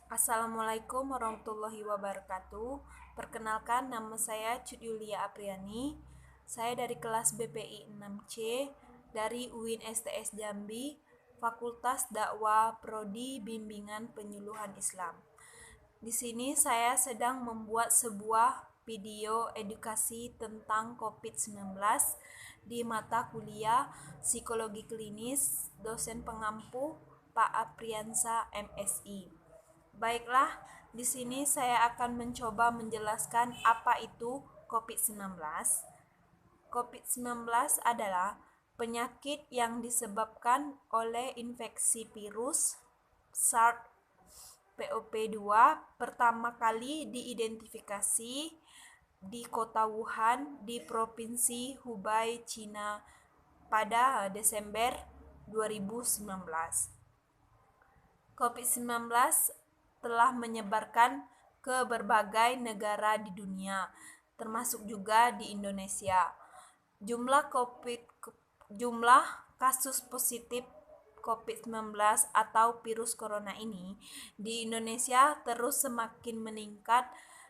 Assalamualaikum warahmatullahi wabarakatuh. Perkenalkan, nama saya Cut Yulia Apriani. Saya dari kelas BPI 6C dari UIN STS Jambi, Fakultas Dakwah Prodi Bimbingan Penyuluhan Islam. Di sini saya sedang membuat sebuah video edukasi tentang COVID-19 di mata kuliah Psikologi Klinis dosen pengampu Pak Apriansa MSI. Baiklah, di sini saya akan mencoba menjelaskan apa itu COVID-19. COVID-19 adalah penyakit yang disebabkan oleh infeksi virus SARS-CoV-2 pertama kali diidentifikasi di kota Wuhan di Provinsi Hubei, Cina pada Desember 2019. COVID-19 telah menyebarkan ke berbagai negara di dunia, termasuk juga di Indonesia. Jumlah kasus positif COVID-19 atau virus corona ini di Indonesia terus semakin meningkat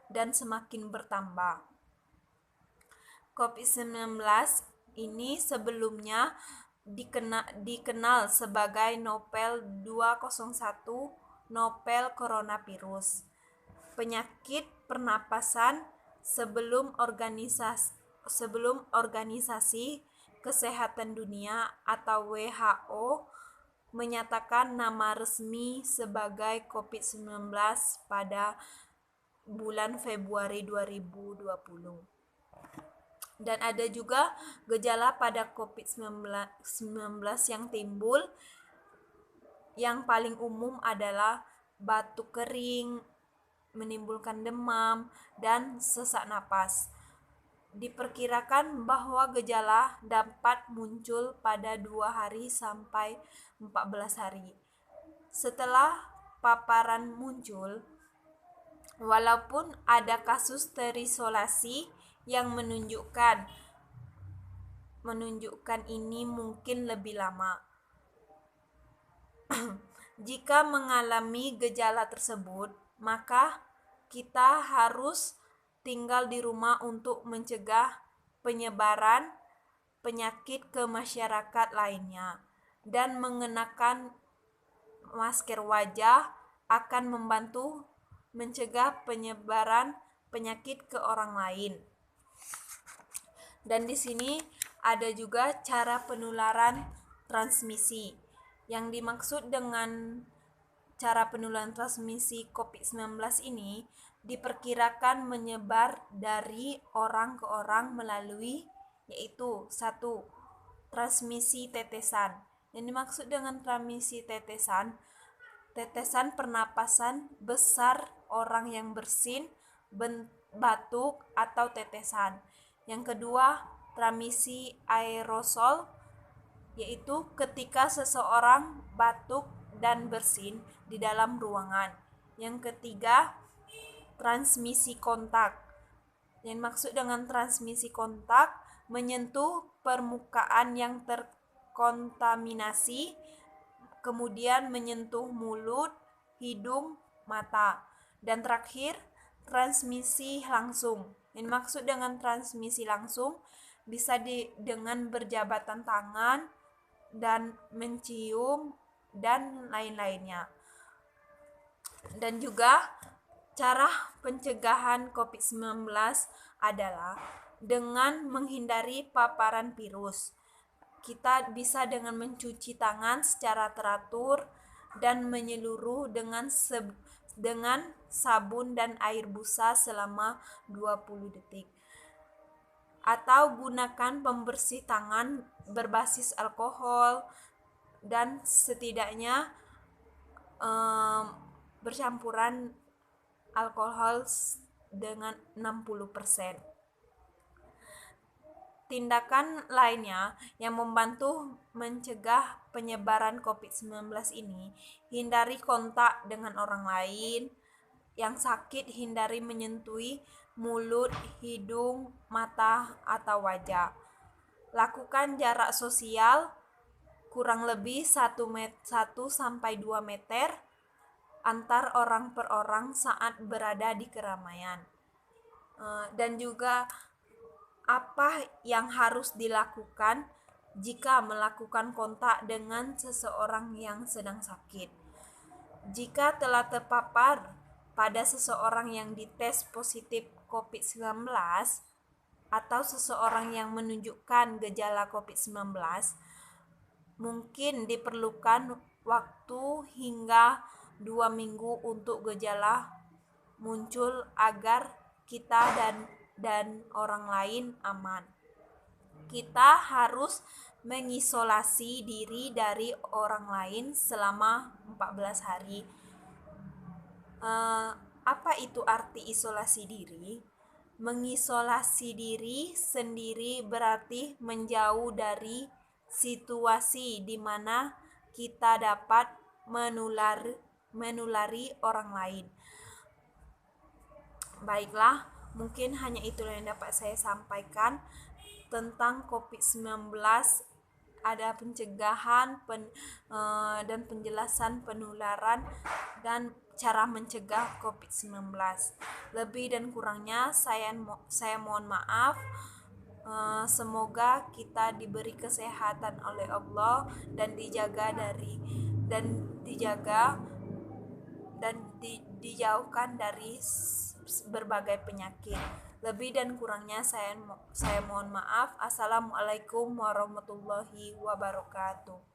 dan semakin bertambah. COVID-19 ini sebelumnya dikenal sebagai novel 201 novel coronavirus, penyakit pernapasan sebelum organisasi Kesehatan Dunia atau WHO menyatakan nama resmi sebagai COVID-19 pada bulan Februari 2020. Dan ada juga gejala pada COVID-19 yang timbul. Yang paling umum adalah batuk kering, menimbulkan demam, dan sesak napas. Diperkirakan bahwa gejala dapat muncul pada 2 hari sampai 14 hari. Setelah paparan muncul, walaupun ada kasus terisolasi yang menunjukkan ini mungkin lebih lama. Jika mengalami gejala tersebut, maka kita harus tinggal di rumah untuk mencegah penyebaran penyakit ke masyarakat lainnya, dan mengenakan masker wajah akan membantu mencegah penyebaran penyakit ke orang lain. Dan di sini ada juga cara penularan transmisi. Yang dimaksud dengan cara penularan transmisi COVID-19 ini diperkirakan menyebar dari orang ke orang melalui yaitu 1. Transmisi tetesan. Yang dimaksud dengan transmisi tetesan pernapasan besar orang yang bersin, batuk atau tetesan. Yang kedua, transmisi aerosol, yaitu ketika seseorang batuk dan bersin di dalam ruangan. Yang ketiga, transmisi kontak. Yang dimaksud dengan transmisi kontak, menyentuh permukaan yang terkontaminasi, kemudian menyentuh mulut, hidung, mata. Dan terakhir, transmisi langsung. Yang dimaksud dengan transmisi langsung bisa dengan berjabatan tangan dan mencium dan lain-lainnya. Dan juga cara pencegahan COVID-19 adalah dengan menghindari paparan virus. Kita bisa dengan mencuci tangan secara teratur dan menyeluruh dengan sabun dan air busa selama 20 detik. Atau gunakan pembersih tangan berbasis alkohol dan setidaknya bercampuran alkohol dengan 60%. Tindakan lainnya yang membantu mencegah penyebaran COVID-19 ini, hindari kontak dengan orang lain yang sakit, hindari menyentuh mulut, hidung, mata, atau wajah. Lakukan jarak sosial kurang lebih 1-2 meter antar orang per orang saat berada di keramaian. Dan juga apa yang harus dilakukan jika melakukan kontak dengan seseorang yang sedang sakit. Jika telah terpapar pada seseorang yang dites positif COVID-19 atau seseorang yang menunjukkan gejala COVID-19, mungkin diperlukan waktu hingga 2 minggu untuk gejala muncul agar kita dan orang lain aman. Kita harus mengisolasi diri dari orang lain selama 14 hari. Apa itu arti isolasi diri? Mengisolasi diri sendiri berarti menjauh dari situasi di mana kita dapat menulari orang lain. Baiklah, mungkin hanya itulah yang dapat saya sampaikan tentang COVID-19. Ada pencegahan dan penjelasan penularan dan cara mencegah COVID-19. Lebih dan kurangnya saya mohon maaf. Semoga kita diberi kesehatan oleh Allah dan dijauhkan dari berbagai penyakit. Lebih dan kurangnya saya mohon maaf. Assalamualaikum warahmatullahi wabarakatuh.